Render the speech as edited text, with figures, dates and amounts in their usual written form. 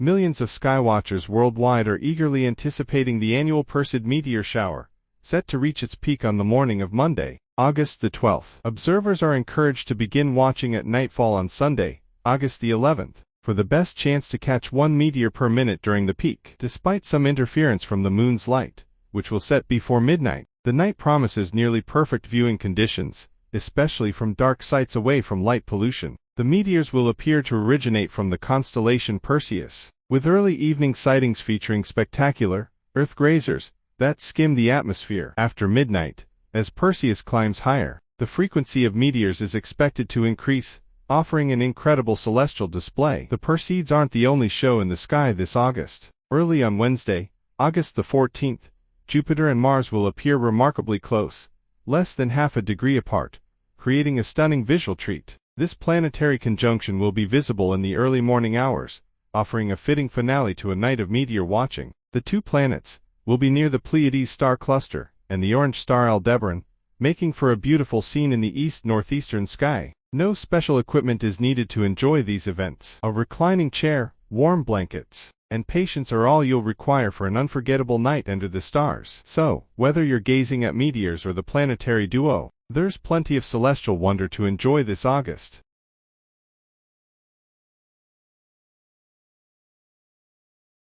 Millions of skywatchers worldwide are eagerly anticipating the annual Perseid meteor shower, set to reach its peak on the morning of Monday, August the 12th. Observers are encouraged to begin watching at nightfall on Sunday, August the 11th, for the best chance to catch one meteor per minute during the peak. Despite some interference from the moon's light, which will set before midnight, the night promises nearly perfect viewing conditions, especially from dark sites away from light pollution. The meteors will appear to originate from the constellation Perseids, with early evening sightings featuring spectacular, Earth-grazers that skim the atmosphere. After midnight, as Perseid climbs higher, the frequency of meteors is expected to increase, offering an incredible celestial display. The Perseids aren't the only show in the sky this August. Early on Wednesday, August the 14th, Jupiter and Mars will appear remarkably close, less than half a degree apart, creating a stunning visual treat. This planetary conjunction will be visible in the early morning hours, offering a fitting finale to a night of meteor watching. The two planets will be near the Pleiades star cluster and the orange star Aldebaran, making for a beautiful scene in the east-northeastern sky. No special equipment is needed to enjoy these events. A reclining chair, warm blankets, and patience are all you'll require for an unforgettable night under the stars. So, whether you're gazing at meteors or the planetary duo, there's plenty of celestial wonder to enjoy this August.